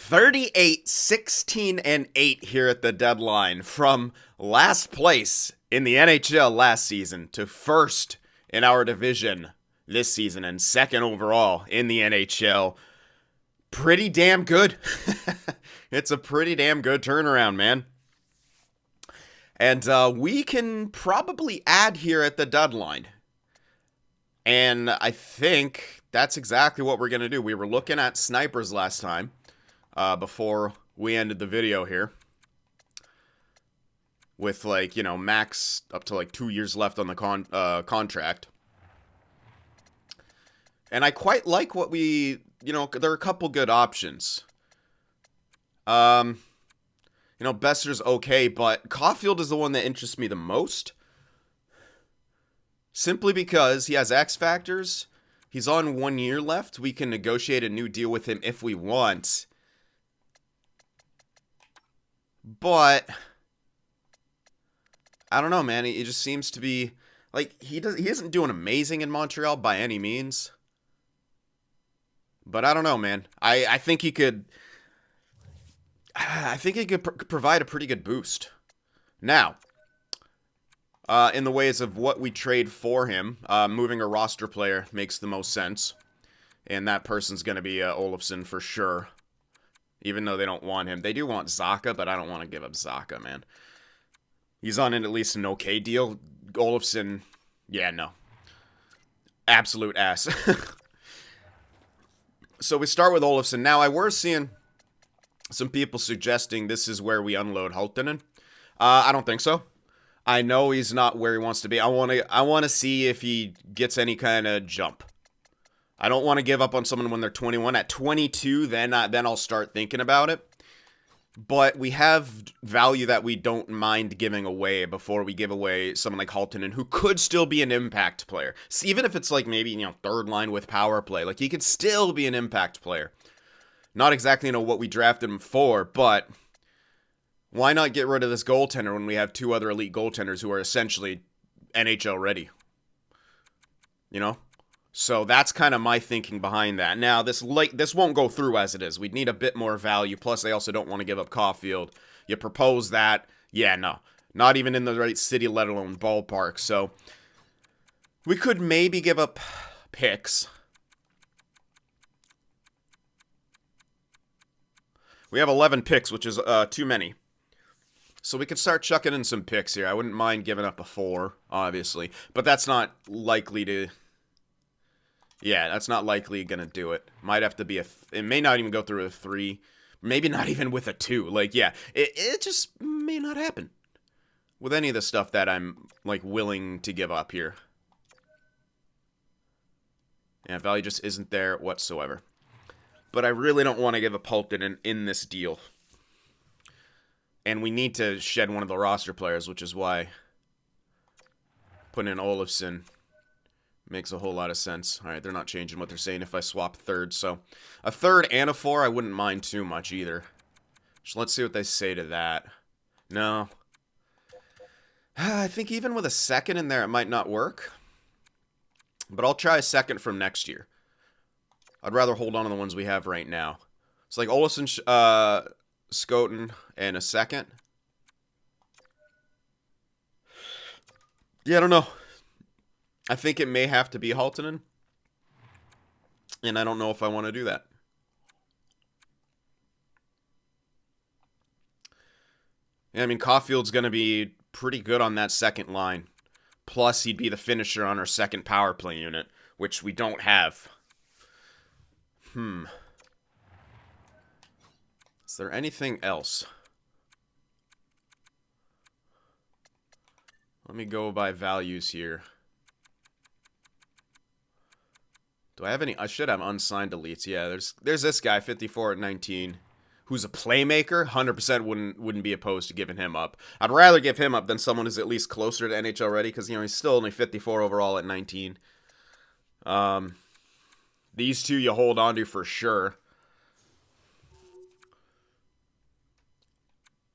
38, 16, and 8 here at the deadline. From last place in the NHL last season to first in our division this season and second overall in the NHL. Pretty damn good. It's a pretty damn good turnaround, man. And we can probably add here at the deadline. And I think that's exactly what we're going to do. We were looking at snipers last time. Before we ended the video here. With, max up to, 2 years left on the contract. And I quite like what we, there are a couple good options. Besser's okay, but Caufield is the one that interests me the most. Simply because he has X factors. He's on 1 year left. We can negotiate a new deal with him if we want. But I don't know, man. He just seems to be he isn't doing amazing in Montreal by any means. But I don't know, man. I think he could provide a pretty good boost. Now, in the ways of what we trade for him, moving a roster player makes the most sense. And that person's going to be Olofsson for sure. Even though they don't want him. They do want Zacha, but I don't want to give up Zacha, man. He's on at least an okay deal. Olofsson, yeah, no. Absolute ass. So we start with Olofsson. Now, I were seeing some people suggesting this is where we unload Halttunen. I don't think so. I know he's not where he wants to be. I want to see if he gets any kind of jump. I don't want to give up on someone when they're 21. At 22, then I'll start thinking about it. But we have value that we don't mind giving away before we give away someone like Halttunen, who could still be an impact player. So even if it's maybe, third line with power play. He could still be an impact player. Not exactly what we drafted him for, but why not get rid of this goaltender when we have two other elite goaltenders who are essentially NHL ready? So that's kind of my thinking behind that. Now, this won't go through as it is. We'd need a bit more value. Plus, they also don't want to give up Caufield. You propose that. Yeah, no. Not even in the right city, let alone ballpark. So we could maybe give up picks. We have 11 picks, which is too many. So we could start chucking in some picks here. I wouldn't mind giving up a 4, obviously. But that's not likely to... Yeah, that's not likely going to do it. Might have to be it may not even go through a 3. Maybe not even with a 2. It just may not happen. With any of the stuff that I'm, willing to give up here. Yeah, value just isn't there whatsoever. But I really don't want to give up Halttunen in this deal. And we need to shed one of the roster players, which is why putting in Olofsson makes a whole lot of sense. All right, they're not changing what they're saying if I swap third. So a 3rd and a 4, I wouldn't mind too much either. So let's see what they say to that. No. I think even with a 2nd in there, it might not work. But I'll try a 2nd from next year. I'd rather hold on to the ones we have right now. It's Olofsson, Skoten, and a 2nd. Yeah, I don't know. I think it may have to be Halttunen. And I don't know if I want to do that. Yeah, I mean, Caufield's going to be pretty good on that 2nd line. Plus, he'd be the finisher on our 2nd power play unit, which we don't have. Is there anything else? Let me go by values here. Do I have any? I should have unsigned deletes. Yeah, there's this guy, 54 at 19, who's a playmaker. 100% wouldn't be opposed to giving him up. I'd rather give him up than someone who's at least closer to NHL ready, because he's still only 54 overall at 19. These two you hold on to for sure.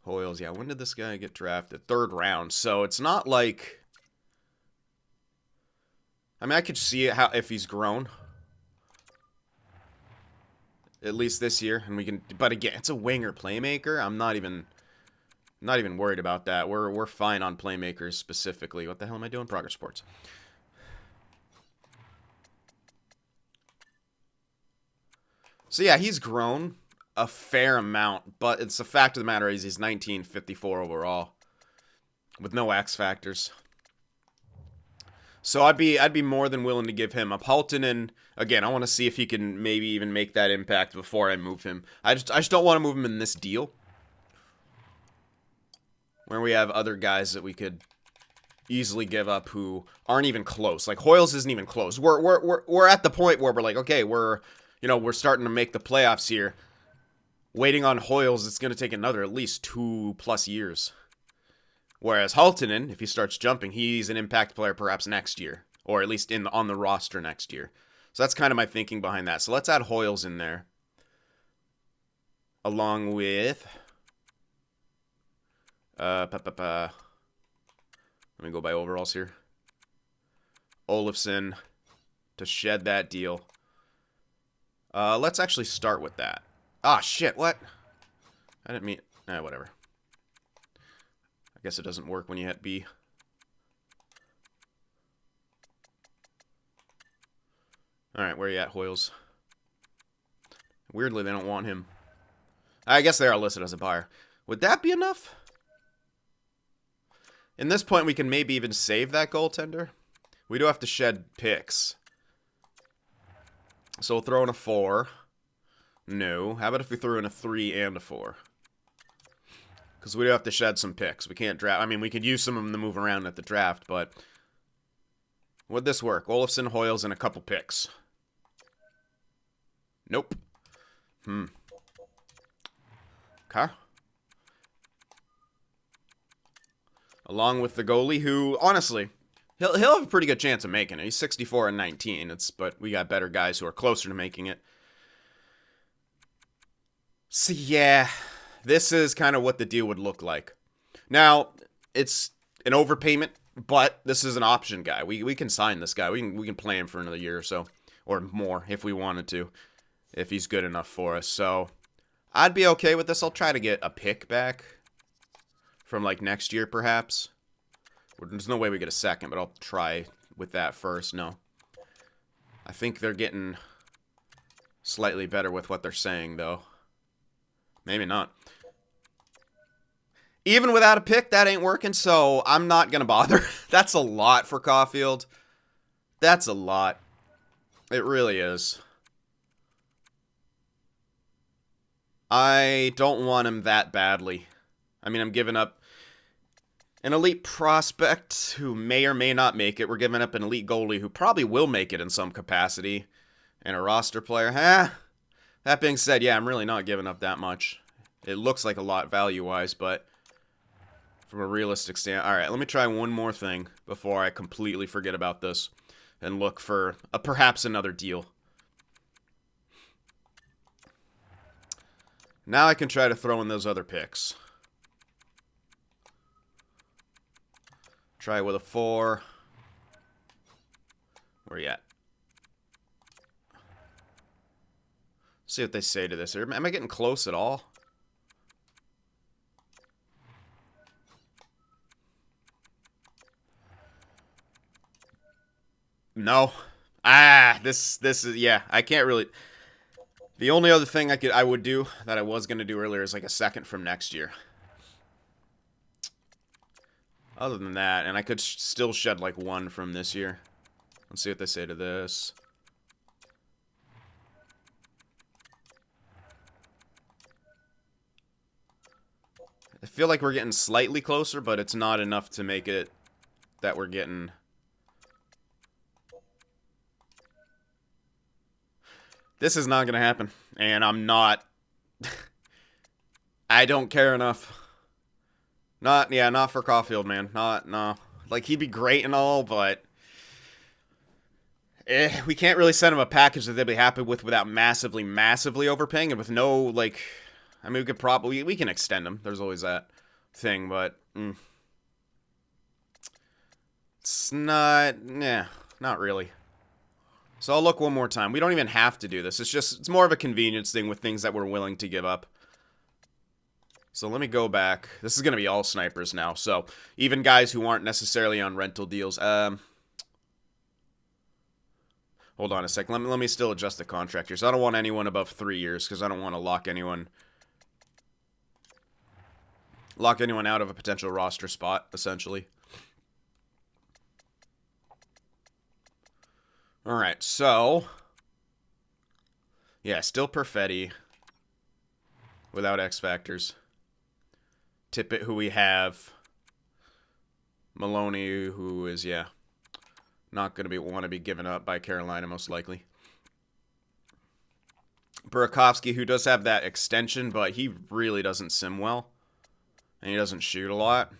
Hoyles, yeah. When did this guy get drafted? 3rd round. So it's not like... I mean, I could see it if he's grown. at least this year, and we can. But again, it's a winger playmaker. I'm not even worried about that. We're fine on playmakers specifically. What the hell am I doing? Progress reports. So yeah, he's grown a fair amount, but it's the fact of the matter is he's 1954 overall with no X factors. So I'd be more than willing to give him up. Halttunen, again, I want to see if he can maybe even make that impact before I move him. I just don't want to move him in this deal, where we have other guys that we could easily give up who aren't even close. Like Hoyles isn't even close. We're at the point where we're like, okay, we're starting to make the playoffs here. Waiting on Hoyles, it's going to take another at least 2+ years. Whereas Halttunen, if he starts jumping, he's an impact player perhaps next year. Or at least on the roster next year. So that's kind of my thinking behind that. So let's add Hoyles in there. Along with... Let me go by overalls here. Olofsson to shed that deal. Let's actually start with that. Ah, shit, what? I didn't mean... whatever. I guess it doesn't work when you hit B. Alright, where are you at, Hoyles? Weirdly, they don't want him. I guess they are listed as a buyer. Would that be enough? In this point, we can maybe even save that goaltender. We do have to shed picks. So we'll throw in a 4. No. How about if we threw in a 3 and a 4? Because we do have to shed some picks. We can't draft. I mean, we could use some of them to move around at the draft, but... Would this work? Olofsson, Hoyles, and a couple picks. Nope. Okay. Along with the goalie, who, honestly, he'll have a pretty good chance of making it. He's 64 and 19. But we got better guys who are closer to making it. So, yeah... This is kind of what the deal would look like. Now, it's an overpayment, but this is an option guy. We can sign this guy. We can play him for another year or so. Or more, if we wanted to. If he's good enough for us. So, I'd be okay with this. I'll try to get a pick back. From, like, next year, perhaps. There's no way we get a second, but I'll try with that first. No. I think they're getting slightly better with what they're saying, though. Maybe not. Even without a pick, that ain't working, so I'm not going to bother. That's a lot for Caufield. That's a lot. It really is. I don't want him that badly. I mean, I'm giving up an elite prospect who may or may not make it. We're giving up an elite goalie who probably will make it in some capacity. And a roster player. That being said, yeah, I'm really not giving up that much. It looks like a lot value-wise, but from a realistic stand... Alright, let me try one more thing before I completely forget about this and look for perhaps another deal. Now I can try to throw in those other picks. Try with a 4. Where you at? See what they say to this. Am I getting close at all? No. This is, yeah, I can't really... The only other thing I would do, that I was going to do earlier, is like a second from next year. Other than that, and I could still shed like 1 from this year. Let's see what they say to this. I feel like we're getting slightly closer, but it's not enough to make it that we're getting... This is not going to happen. And I'm not... I don't care enough. Not for Caufield, man. No. Like, he'd be great and all, but... we can't really send him a package that they'd be happy with without massively overpaying, and with no, like... I mean, we can extend him. There's always that thing, but... It's not... Nah, not really. So I'll look one more time. We don't even have to do this. It's more of a convenience thing with things that we're willing to give up. So let me go back. This is going to be all snipers now. So even guys who aren't necessarily on rental deals. Hold on a sec. Let me still adjust the contract here. So I don't want anyone above 3 years because I don't want to lock anyone out of a potential roster spot, essentially. Alright, so... yeah, still Perfetti. Without X Factors. Tippett, who we have. Maloney, who is, yeah, not going to want to be given up by Carolina, most likely. Burakovsky, who does have that extension, but he really doesn't sim well. And he doesn't shoot a lot.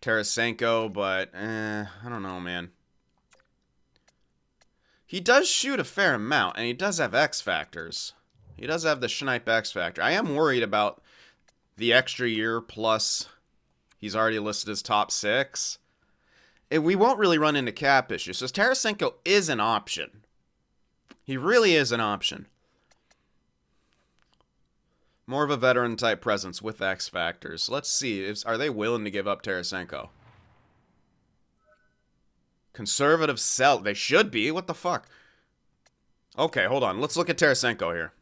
Tarasenko, but, I don't know, man. He does shoot a fair amount, and he does have X Factors. He does have the Schneip X Factor. I am worried about the extra year, plus he's already listed as top 6. We won't really run into cap issues. So Tarasenko is an option. He really is an option. More of a veteran-type presence with X Factors. Let's see. Are they willing to give up Tarasenko? Conservative sell. They should be. What the fuck? Okay, hold on. Let's look at Tarasenko here.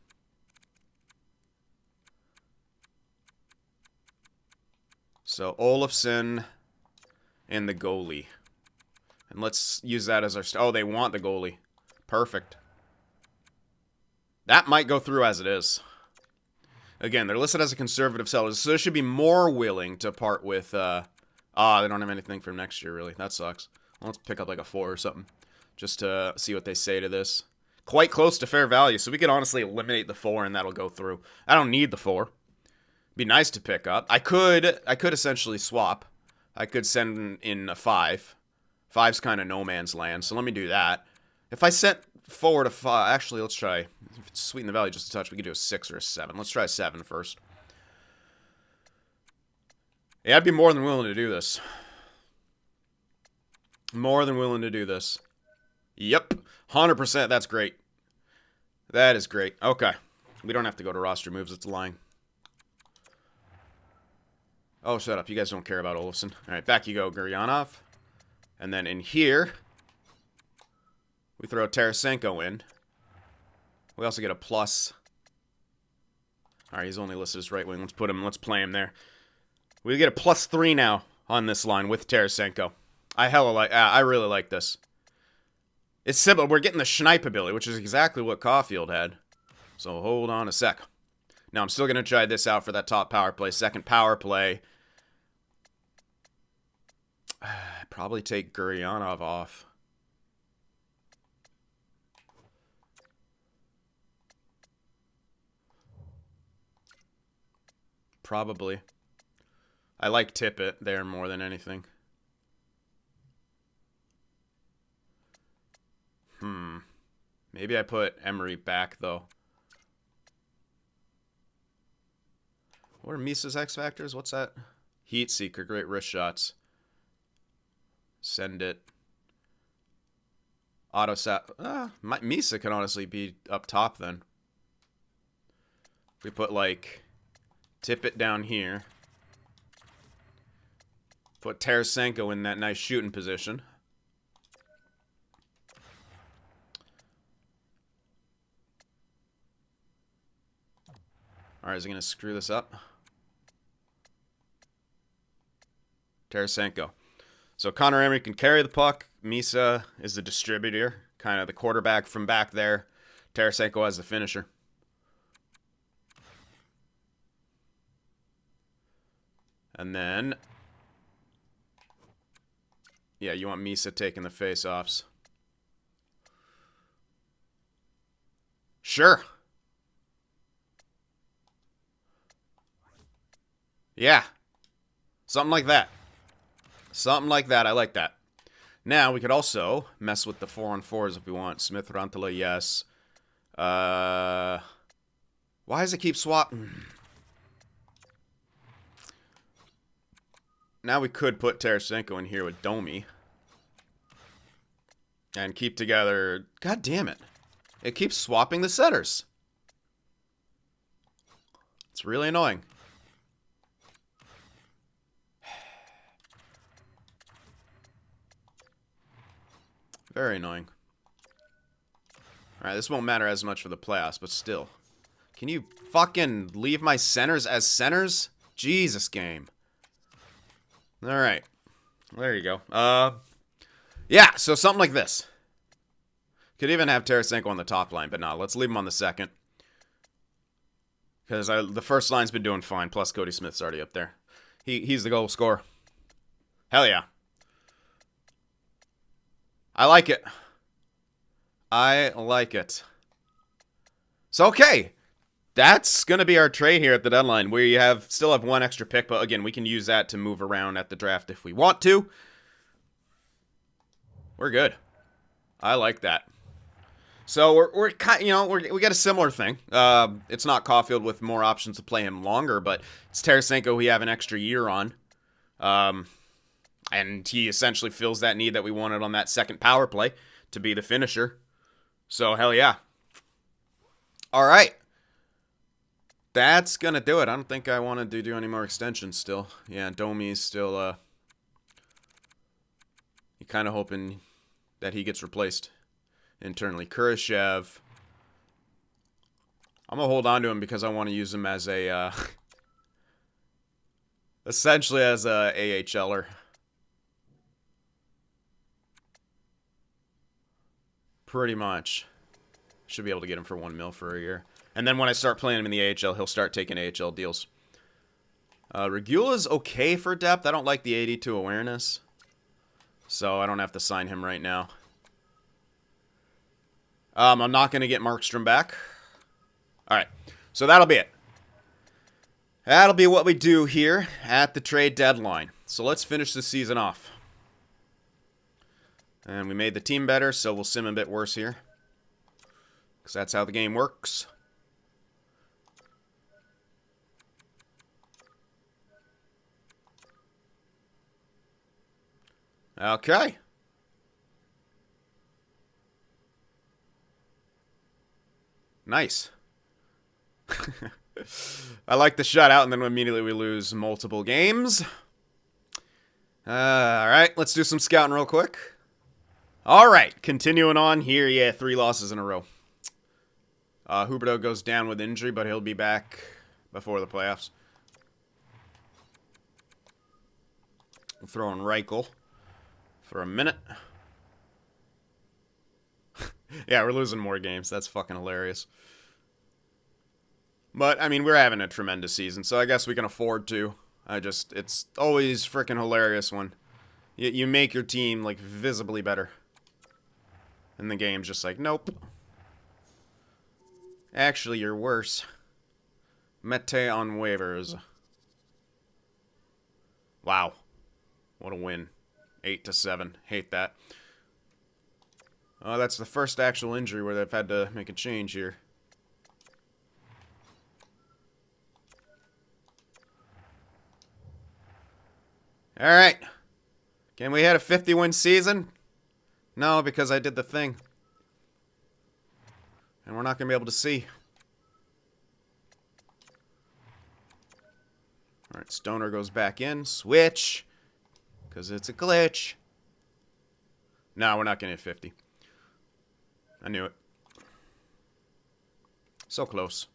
So, Olofsson and the goalie. And let's use that as our... oh, they want the goalie. Perfect. That might go through as it is. Again, they're listed as a conservative seller, so they should be more willing to part with... they don't have anything for next year, really. That sucks. Well, let's pick up like a 4 or something. Just to see what they say to this. Quite close to fair value, so we could honestly eliminate the 4 and that'll go through. I don't need the 4. Be nice to pick up. I could essentially swap. I could send in a 5. 5's kind of no man's land, so let me do that. If I sent forward a 5, actually, let's try. If it's sweeten the value just a touch, we could do a 6 or a 7. Let's try a 7 first. Yeah, I'd be more than willing to do this. More than willing to do this. Yep, 100%. That's great. That is great. Okay, we don't have to go to roster moves. It's lying. Oh, shut up. You guys don't care about Olofsson. All right, back you go, Guryanov. And then in here, we throw Tarasenko in. We also get a plus. All right, he's only listed as right wing. Let's play him there. We get a +3 now on this line with Tarasenko. I really like this. It's simple. We're getting the Schneip ability, which is exactly what Caufield had. So hold on a sec. Now I'm still going to try this out for that top power play. Second power play. Probably take Guryanov off. Probably. I like Tippett there more than anything. Maybe I put Emery back, though. What are Misa's X Factors? What's that? Heat Seeker. Great wrist shots. Send it. Auto sat. Misa can honestly be up top then. If we put, like, Tippett down here. Put Tarasenko in that nice shooting position. Alright, is he going to screw this up? Tarasenko. So Connor Emery can carry the puck. Misa is the distributor. Kind of the quarterback from back there. Tarasenko as the finisher. And then... yeah, you want Misa taking the face-offs. Sure. Yeah. Something like that. Something like that. I like that. Now, we could also mess with the 4-on-4s if we want. Smith, Rantala, yes. Why does it keep swapping? Now we could put Tarasenko in here with Domi. And keep together. God damn it. It keeps swapping the setters. It's really annoying. Very annoying. Alright, this won't matter as much for the playoffs, but still. Can you fucking leave my centers as centers? Jesus, game. Alright. There you go. Yeah, so something like this. Could even have Tarasenko on the top line, but no, let's leave him on the second. Because the first line's been doing fine, plus Cody Smith's already up there. He's the goal scorer. Hell yeah. I like it. I like it. So, okay. That's going to be our trade here at the deadline. We still have one extra pick, but again, we can use that to move around at the draft if we want to. We're good. I like that. So we're kind, we got a similar thing. It's not Caufield with more options to play him longer, but it's Tarasenko we have an extra year on. And he essentially fills that need that we wanted on that second power play to be the finisher. So, hell yeah. All right. That's going to do it. I don't think I wanted to do any more extensions still. Yeah, Domi's still, you're kind of hoping that he gets replaced internally. Kurashev. I'm going to hold on to him because I want to use him as a, essentially as a AHLer. Pretty much. Should be able to get him for $1 million for a year. And then when I start playing him in the AHL, he'll start taking AHL deals. Regula's okay for depth. I don't like the 82 awareness. So I don't have to sign him right now. I'm not going to get Markstrom back. Alright. So that'll be it. That'll be what we do here at the trade deadline. So let's finish the season off. And we made the team better, so we'll sim a bit worse here. Because that's how the game works. Okay. Nice. I like the shutout, and then immediately we lose multiple games. Alright, let's do some scouting real quick. Alright, continuing on here. Yeah, 3 losses in a row. Huberdeau goes down with injury, but he'll be back before the playoffs. We'll throw in Reichel for a minute. Yeah, we're losing more games. That's fucking hilarious. But, I mean, we're having a tremendous season, so I guess we can afford to. It's always freaking hilarious when you make your team, like, visibly better. And the game's just like, nope. Actually, you're worse. Mete on waivers. Wow. What a win. 8-7. Hate that. Oh, that's the first actual injury where they've had to make a change here. Alright. Can we hit a 50-win season? No, because I did the thing. And we're not going to be able to see. Alright, Stoner goes back in. Switch. Because it's a glitch. No, we're not going to hit 50. I knew it. So close.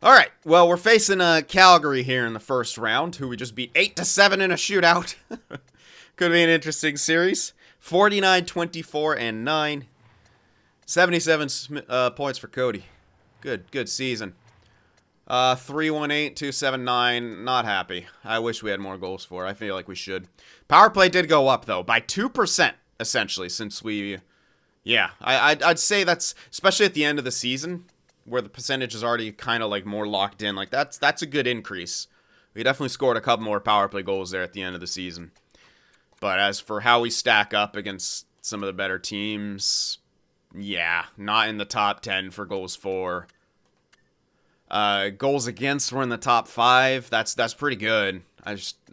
Alright, well, we're facing Calgary here in the first round, who we just beat 8-7 in a shootout. Could be an interesting series. 49, 24, and 9. 77 points for Cody. Good season. 318, 279. Not happy. I wish we had more goals for. I feel like we should. Power play did go up, though, by 2%, essentially, since we... Yeah, I'd say that's... Especially at the end of the season, where the percentage is already kind of, like, more locked in. Like, that's a good increase. We definitely scored a couple more power play goals there at the end of the season. But as for how we stack up against some of the better teams, yeah, not in the top 10 for goals for. Goals against, we're in the top 5. That's pretty good.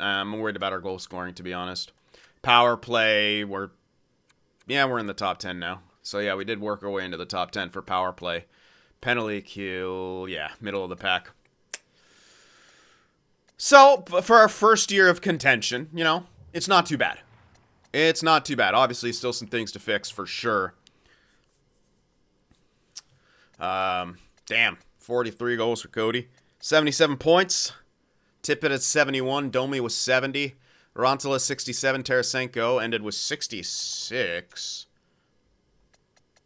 I'm worried about our goal scoring, to be honest. Power play, Yeah, we're in the top 10 now. So, yeah, we did work our way into the top 10 for power play. Penalty kill, yeah, middle of the pack. So, for our first year of contention, you know, it's not too bad. It's not too bad. Obviously, still some things to fix for sure. Damn. 43 goals for Cody. 77 points. Tippett at 71. Domi was 70. Rantala 67. Tarasenko ended with 66.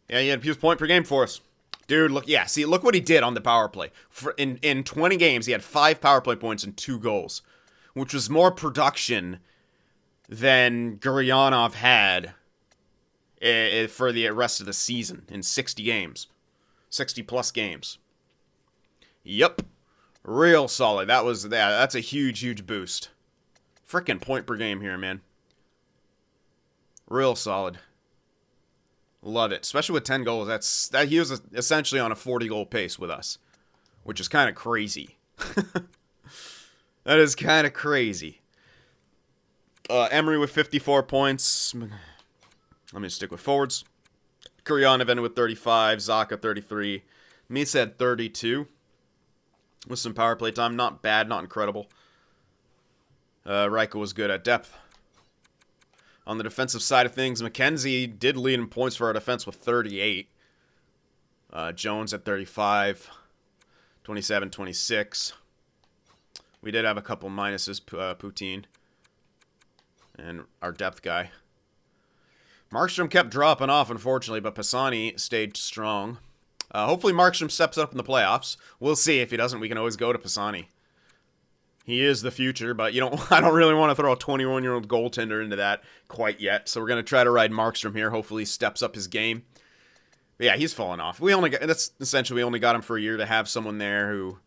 Yeah, he was point per game for us. Dude, look, yeah, see, look what he did on the power play. In 20 games, he had 5 power play points and 2 goals, which was more production than Guryanov had for the rest of the season in 60 games. 60-plus games. Yep. Real solid. That's a huge, huge boost. Frickin' point per game here, man. Real solid. Love it. Especially with 10 goals. He was essentially on a 40-goal pace with us, which is kind of crazy. That is kind of crazy. Emery with 54 points. Let me stick with forwards. Guryanov ended with 35. Zacha 33. Misa had 32. With some power play time. Not bad, not incredible. Reichel was good at depth. On the defensive side of things, McKenzie did lead in points for our defense with 38. Jones at 35. 27, 26. We did have a couple minuses, Poutine. And our depth guy. Markstrom kept dropping off, unfortunately, but Pisani stayed strong. Hopefully Markstrom steps up in the playoffs. We'll see. If he doesn't, we can always go to Pisani. He is the future, but I don't really want to throw a 21-year-old goaltender into that quite yet. So we're going to try to ride Markstrom here. Hopefully he steps up his game. But yeah, he's fallen off. We only got him for a year to have someone there who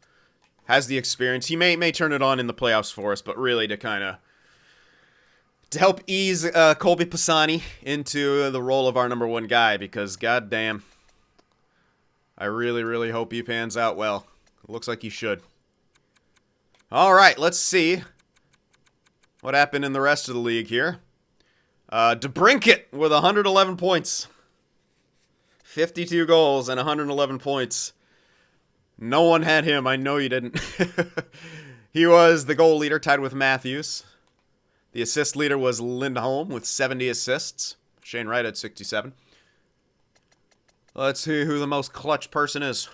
has the experience. He may turn it on in the playoffs for us, but really to help ease Colby Pisani into the role of our number 1 guy, because goddamn, I really, really hope he pans out well. It looks like he should. All right, let's see what happened in the rest of the league here. DeBrincat with 111 points. 52 goals and 111 points. No one had him. I know you didn't. He was the goal leader, tied with Matthews. The assist leader was Lindholm with 70 assists. Shane Wright had 67. Let's see who the most clutch person is.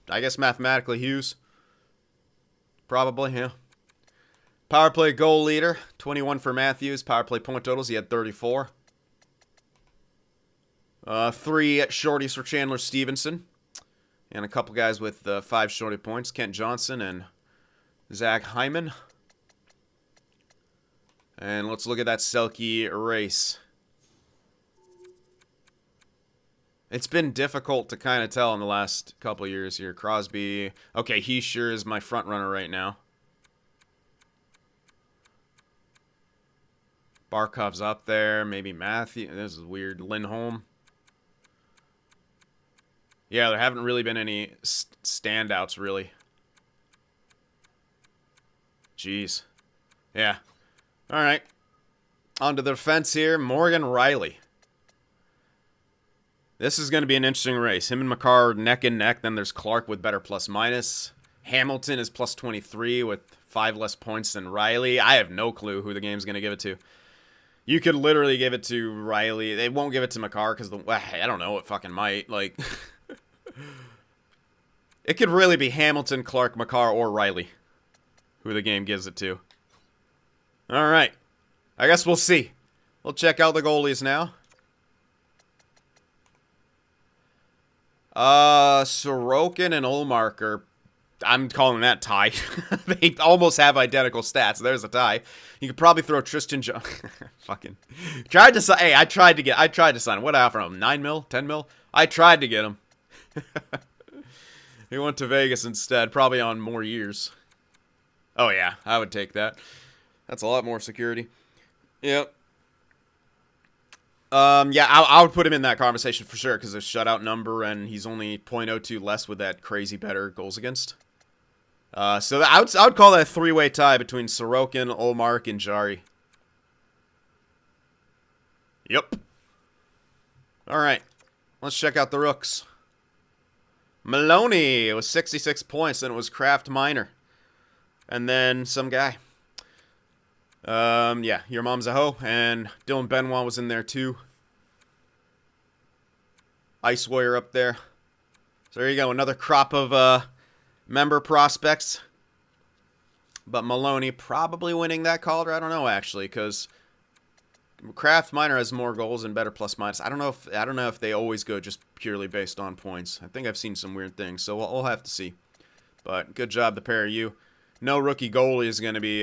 I guess mathematically Hughes. Probably, yeah. Power play goal leader, 21 for Matthews. Power play point totals, he had 34. 3 shorties for Chandler Stevenson. And a couple guys with 5 shorty points. Kent Johnson and Zach Hyman. And let's look at that Selke race. It's been difficult to kind of tell in the last couple years here. Crosby. Okay, he sure is my front runner right now. Barkov's up there. Maybe Matthew. This is weird. Lindholm. Yeah, there haven't really been any standouts, really. Jeez. Yeah. All right. On to the defense here. Morgan Riley. This is going to be an interesting race. Him and Makar neck and neck. Then there's Clark with better plus minus. Hamilton is plus 23 with 5 less points than Riley. I have no clue who the game's going to give it to. You could literally give it to Riley. They won't give it to Makar because I don't know. It fucking might. Like, it could really be Hamilton, Clark, Makar, or Riley who the game gives it to. All right. I guess we'll see. We'll check out the goalies now. Sorokin and Ullmark I'm calling that tie. They almost have identical stats. There's a tie. You could probably throw Tristan Jones. Fucking tried to sign. Hey, I tried to sign him. What did I offer him? 9 mil? 10 mil? I tried to get him. He went to Vegas instead, probably on more years. Oh yeah, I would take that. That's a lot more security. Yep. Yeah, I would put him in that conversation for sure because of shutout number, and he's only .02 less with that crazy better goals against. So I would call that a 3-way tie between Sorokin, Ullmark, and Jari. Yep. All right. Let's check out the rooks. Maloney, it was 66 points. Then it was Kraft Minor. And then some guy. Yeah, Your Mom's a Hoe. And Dylan Benoit was in there too. Ice Warrior up there. So there you go. Another crop of member prospects. But Maloney probably winning that Calder. I don't know, actually, because Kraft Minor has more goals and better plus minus. I don't know if they always go just purely based on points. I think I've seen some weird things, so we'll have to see. But good job, the pair of you. No rookie goalie is going to be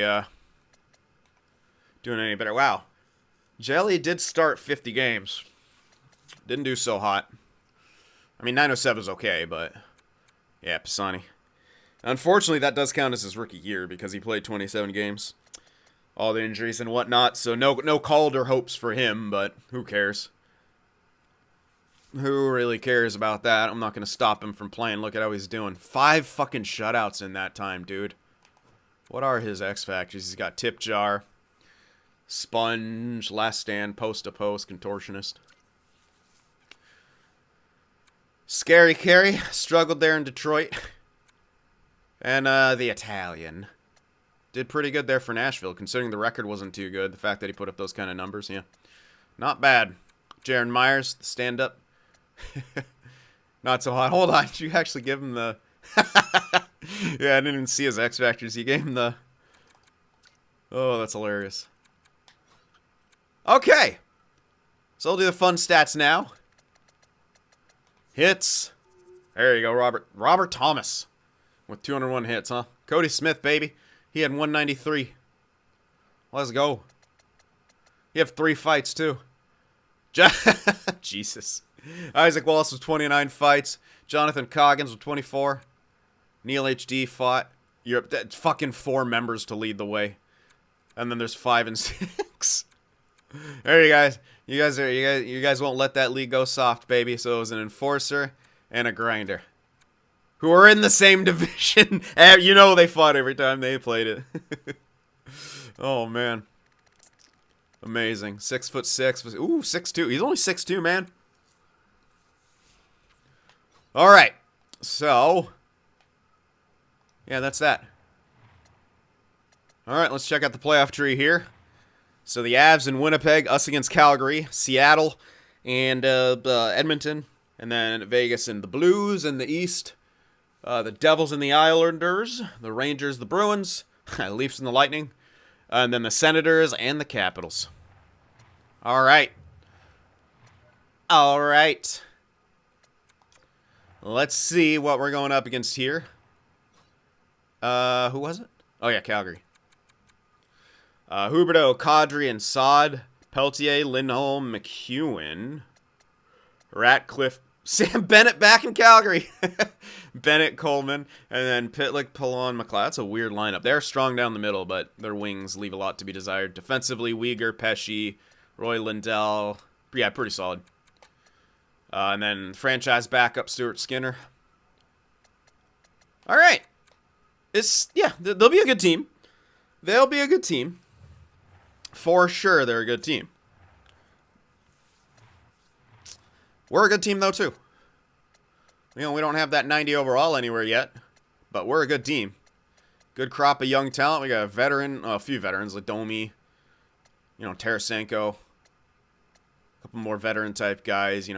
doing any better. Wow. Jelly did start 50 games. Didn't do so hot. I mean, 907 is okay, but yeah, Pisani. Unfortunately, that does count as his rookie year because he played 27 games. All the injuries and whatnot, so no Calder hopes for him, but who cares? Who really cares about that? I'm not going to stop him from playing. Look at how he's doing. 5 fucking shutouts in that time, dude. What are his X factors? He's got tip jar, sponge, last stand, post to post, contortionist. Scary Carey struggled there in Detroit. And the Italian did pretty good there for Nashville, considering the record wasn't too good. The fact that he put up those kind of numbers, yeah. Not bad. Jaron Myers, the stand-up. Not so hot. Hold on, did you actually give him the... Yeah, I didn't even see his X Factors. You gave him the... Oh, that's hilarious. Okay. So we'll do the fun stats now. Hits. There you go, Robert Thomas. With 201 hits, huh? Cody Smith, baby. He had 193. Let's go. You have 3 fights, too. Jesus. Isaac Wallace with 29 fights. Jonathan Coggins with 24. Neil HD fought. That's fucking 4 members to lead the way. And then there's 5 and 6. There you guys. You guys won't let that league go soft, baby. So it was an enforcer and a grinder. Who are in the same division. You know they fought every time they played it. Oh, man. Amazing. 6'6". Ooh, 6'2". He's only 6'2", man. All right. So, yeah, that's that. All right, let's check out the playoff tree here. So the Avs in Winnipeg, us against Calgary, Seattle, and Edmonton, and then Vegas and the Blues in the East. The Devils and the Islanders, the Rangers, the Bruins, Leafs and the Lightning, and then the Senators and the Capitals. All right. All right. Let's see what we're going up against here. Who was it? Oh, yeah, Calgary. Huberdeau, Kadri, and Saad, Peltier, Lindholm, McEwen, Ratcliffe, Sam Bennett back in Calgary. Bennett, Coleman, and then Pitlick, Pallon, McLeod. That's a weird lineup. They're strong down the middle, but their wings leave a lot to be desired. Defensively, Weegar, Pesci, Roy Lindell. Yeah, pretty solid. And then franchise backup, Stuart Skinner. All right. They'll be a good team. They'll be a good team. For sure, they're a good team. We're a good team, though, too. You know, we don't have that 90 overall anywhere yet, but we're a good team. Good crop of young talent. We got a few veterans, like Domi, Tarasenko. A couple more veteran-type guys,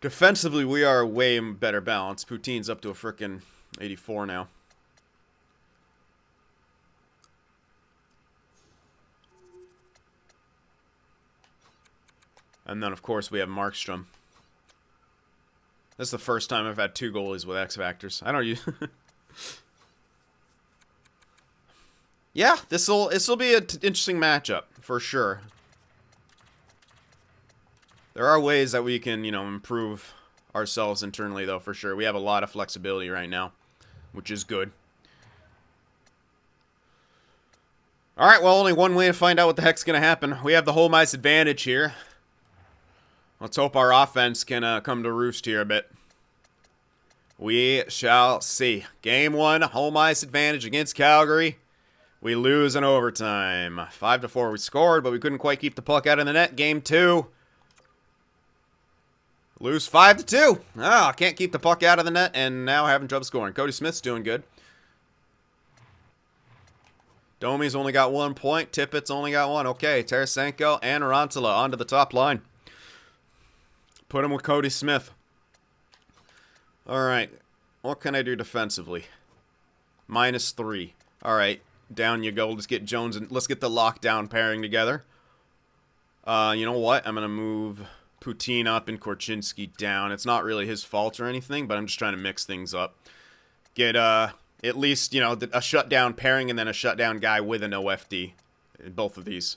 Defensively, we are way better balanced. Poutine's up to a frickin' 84 now. And then, of course, we have Markstrom. This is the first time I've had 2 goalies with X Factors. I don't use... Yeah, this'll be an interesting matchup, for sure. There are ways that we can, improve ourselves internally, though, for sure. We have a lot of flexibility right now, which is good. All right, well, only one way to find out what the heck's going to happen. We have the home ice advantage here. Let's hope our offense can come to roost here a bit. We shall see. Game 1, home ice advantage against Calgary. We lose in overtime. 5-4 we scored, but we couldn't quite keep the puck out of the net. Game 2. Lose 5-2. Ah, can't keep the puck out of the net, and now having trouble scoring. Cody Smith's doing good. Domi's only got 1 point. Tippett's only got 1. Okay, Tarasenko and Rantala onto the top line. Put him with Cody Smith. All right. What can I do defensively? -3. All right. Down you go. Let's get Jones and let's get the lockdown pairing together. You know what? I'm going to move Poutine up and Korchinski down. It's not really his fault or anything, but I'm just trying to mix things up. Get at least, you know, a shutdown pairing and then a shutdown guy with an OFD. Both of these.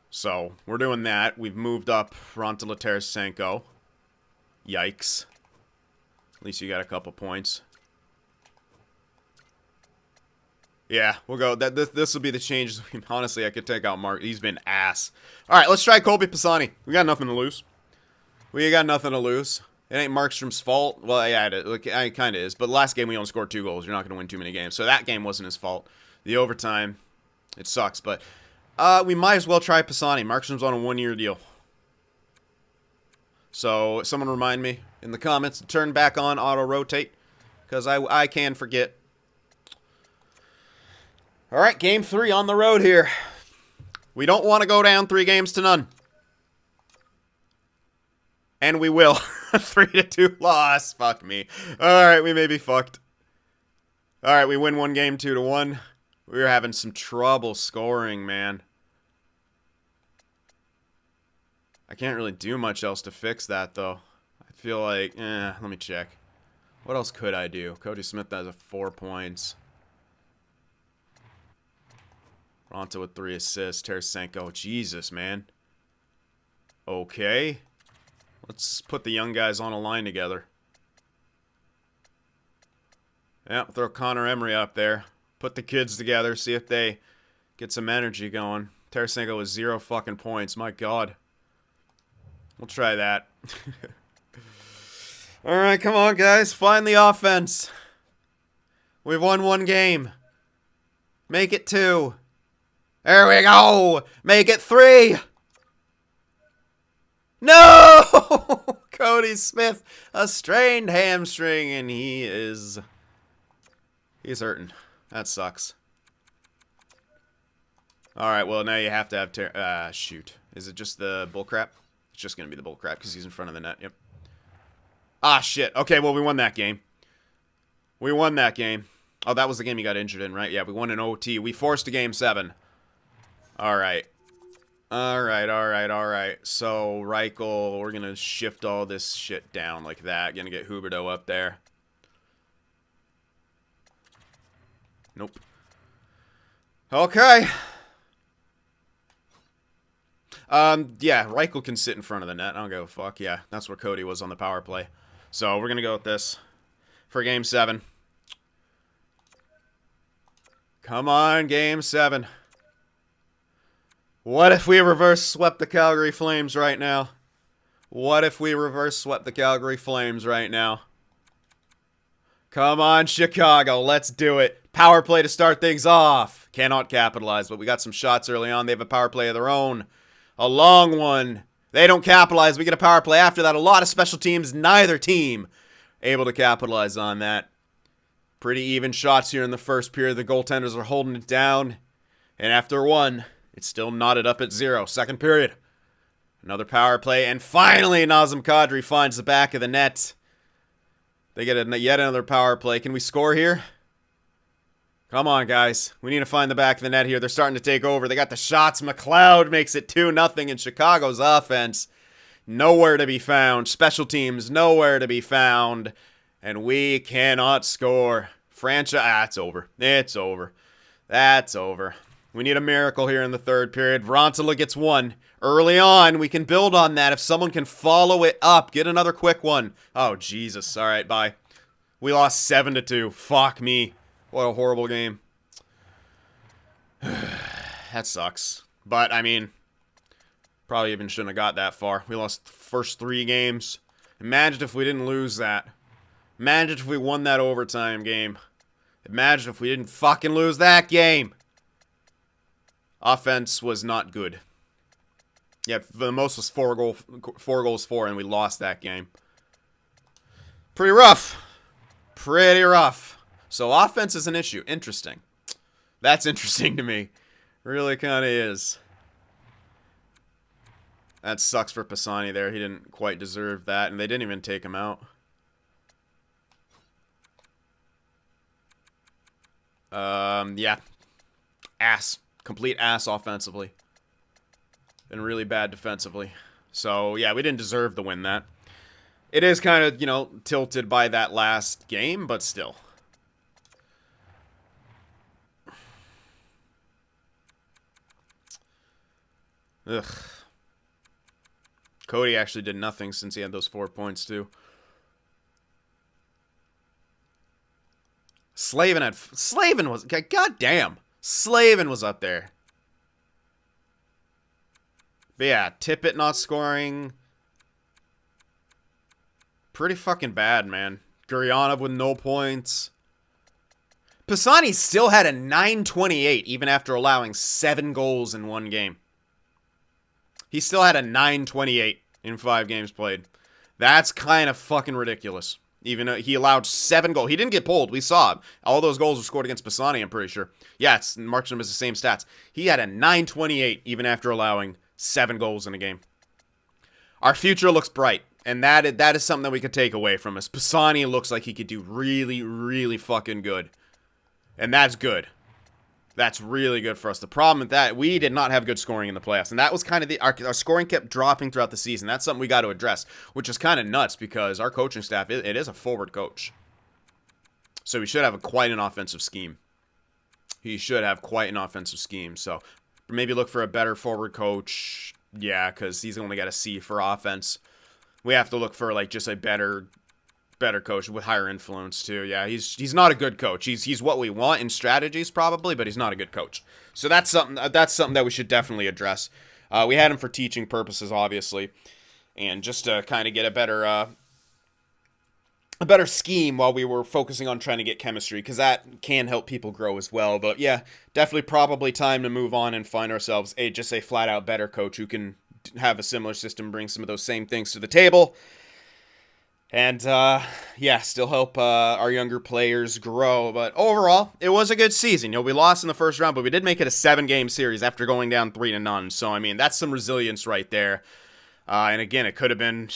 So, we're doing that. We've moved up Rantala Tarasenko. Yikes. At least you got a couple points. Yeah, we'll go. This will be the changes. Honestly, I could take out Mark. He's been ass. All right, let's try Colby Pisani. We got nothing to lose. We got nothing to lose. It ain't Markstrom's fault. Well, yeah, it kind of is. But last game, we only scored 2 goals. You're not going to win too many games. So that game wasn't his fault. The overtime, it sucks. But we might as well try Pisani. Markstrom's on a 1-year deal. So someone remind me in the comments to turn back on auto-rotate. Because I can forget. All right, game 3 on the road here. We don't want to go down 3-0. And we will. 3-2 loss. Fuck me. All right, we may be fucked. All right, we win 1 game 2-1. We were having some trouble scoring, man. I can't really do much else to fix that, though. I feel like, let me check. What else could I do? Cody Smith has 4 points. Ronto with 3 assists. Tarasenko. Jesus, man. Okay. Let's put the young guys on a line together. Yeah, throw Connor Emery up there. Put the kids together. See if they get some energy going. Tarasenko with 0 fucking points. My God. We'll try that. Alright, come on, guys. Find the offense. We've won 1 game. Make it 2. There we go! Make it 3! No! Cody Smith, a strained hamstring, and he's hurting. That sucks. Alright, well, now you have to have shoot. Is it just the bullcrap? It's just going to be the bullcrap because he's in front of the net. Yep. Ah, shit. Okay, well, we won that game. We won that game. Oh, that was the game he got injured in, right? Yeah, we won in OT. We forced a game 7. Alright. Alright. So, Reichel, we're going to shift all this shit down like that. Going to get Huberdeau up there. Nope. Okay. Yeah, Reichel can sit in front of the net. I don't give a fuck. Yeah, that's where Cody was on the power play. So, we're going to go with this for Game 7. Come on, Game 7. What if we reverse swept the Calgary Flames right now? What if we reverse swept the Calgary Flames right now? Come on, Chicago. Let's do it. Power play to start things off. Cannot capitalize, but we got some shots early on. They have a power play of their own. A long one. They don't capitalize. We get a power play after that. A lot of special teams. Neither team able to capitalize on that. Pretty even shots here in the first period. The goaltenders are holding it down. And after 1, it's still knotted up at 0. Second period. Another power play. And finally, Nazem Kadri finds the back of the net. They get yet another power play. Can we score here? Come on, guys. We need to find the back of the net here. They're starting to take over. They got the shots. McLeod makes it 2-0 in Chicago's offense. Nowhere to be found. Special teams, nowhere to be found. And we cannot score. It's over. It's over. That's over. We need a miracle here in the third period. Rantala gets 1. Early on, we can build on that. If someone can follow it up, get another quick one. Oh, Jesus. All right, bye. We lost 7-2. Fuck me. What a horrible game. That sucks. But, I mean, probably even shouldn't have got that far. We lost the first 3 games. Imagine if we didn't lose that. Imagine if we won that overtime game. Imagine if we didn't fucking lose that game. Offense was not good. Yeah, the most was 4 goals for, and we lost that game. Pretty rough. Pretty rough. So offense is an issue. Interesting. That's interesting to me. Really kind of is. That sucks for Pisani there. He didn't quite deserve that, and they didn't even take him out. Yeah. Ass. Complete ass offensively. And really bad defensively. So, yeah, we didn't deserve to win that. It is kind of, you know, tilted by that last game, but still. Ugh. Cody actually did nothing since he had those 4 points, too. Slavin was... God damn. Slavin was up there. But yeah, Tippett not scoring. Pretty fucking bad, man. Guryanov with no points. Pisani still had a 928 even after allowing 7 goals in one game. He still had a 928 in 5 games played. That's kind of fucking ridiculous. Even though he allowed 7 goals. He didn't get pulled. We saw it. All those goals were scored against Pisani, I'm pretty sure. Yeah, it's marks him as the same stats. He had a 928 even after allowing 7 goals in a game. Our future looks bright. And that is something that we could take away from us. Pisani looks like he could do really, really fucking good. And that's good. That's really good for us. The problem with that, we did not have good scoring in the playoffs. And that was kind of our scoring kept dropping throughout the season. That's something we got to address, which is kind of nuts because our coaching staff, it is a forward coach. So we should have quite an offensive scheme. He should have quite an offensive scheme. So maybe look for a better forward coach. Yeah, because he's only got a C for offense. We have to look for like just a better coach with higher influence too. Yeah, he's not a good coach. He's what we want in strategies probably, but he's not a good coach. So that's something that we should definitely address. We had him for teaching purposes, obviously, and just to kind of get a better scheme while we were focusing on trying to get chemistry, because that can help people grow as well. But yeah, definitely probably time to move on and find ourselves just a flat out better coach who can have a similar system, bring some of those same things to the table. And, yeah, still help our younger players grow. But overall, it was a good season. You know, we lost in the first round, but we did make it a 7-game series after going down 3-0. So, I mean, that's some resilience right there. And again, it could have been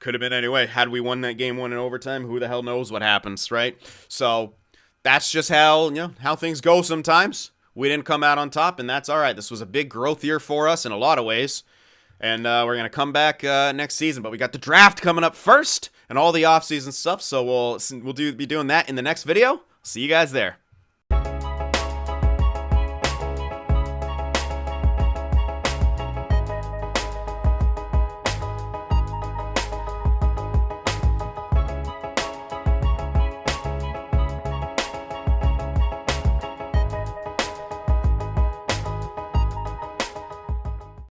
anyway. Had we won that game 1 in overtime, who the hell knows what happens, right? So, that's just how things go sometimes. We didn't come out on top, and that's all right. This was a big growth year for us in a lot of ways. And we're going to come back next season. But we got the draft coming up first and all the off-season stuff. So we'll be doing that in the next video. See you guys there.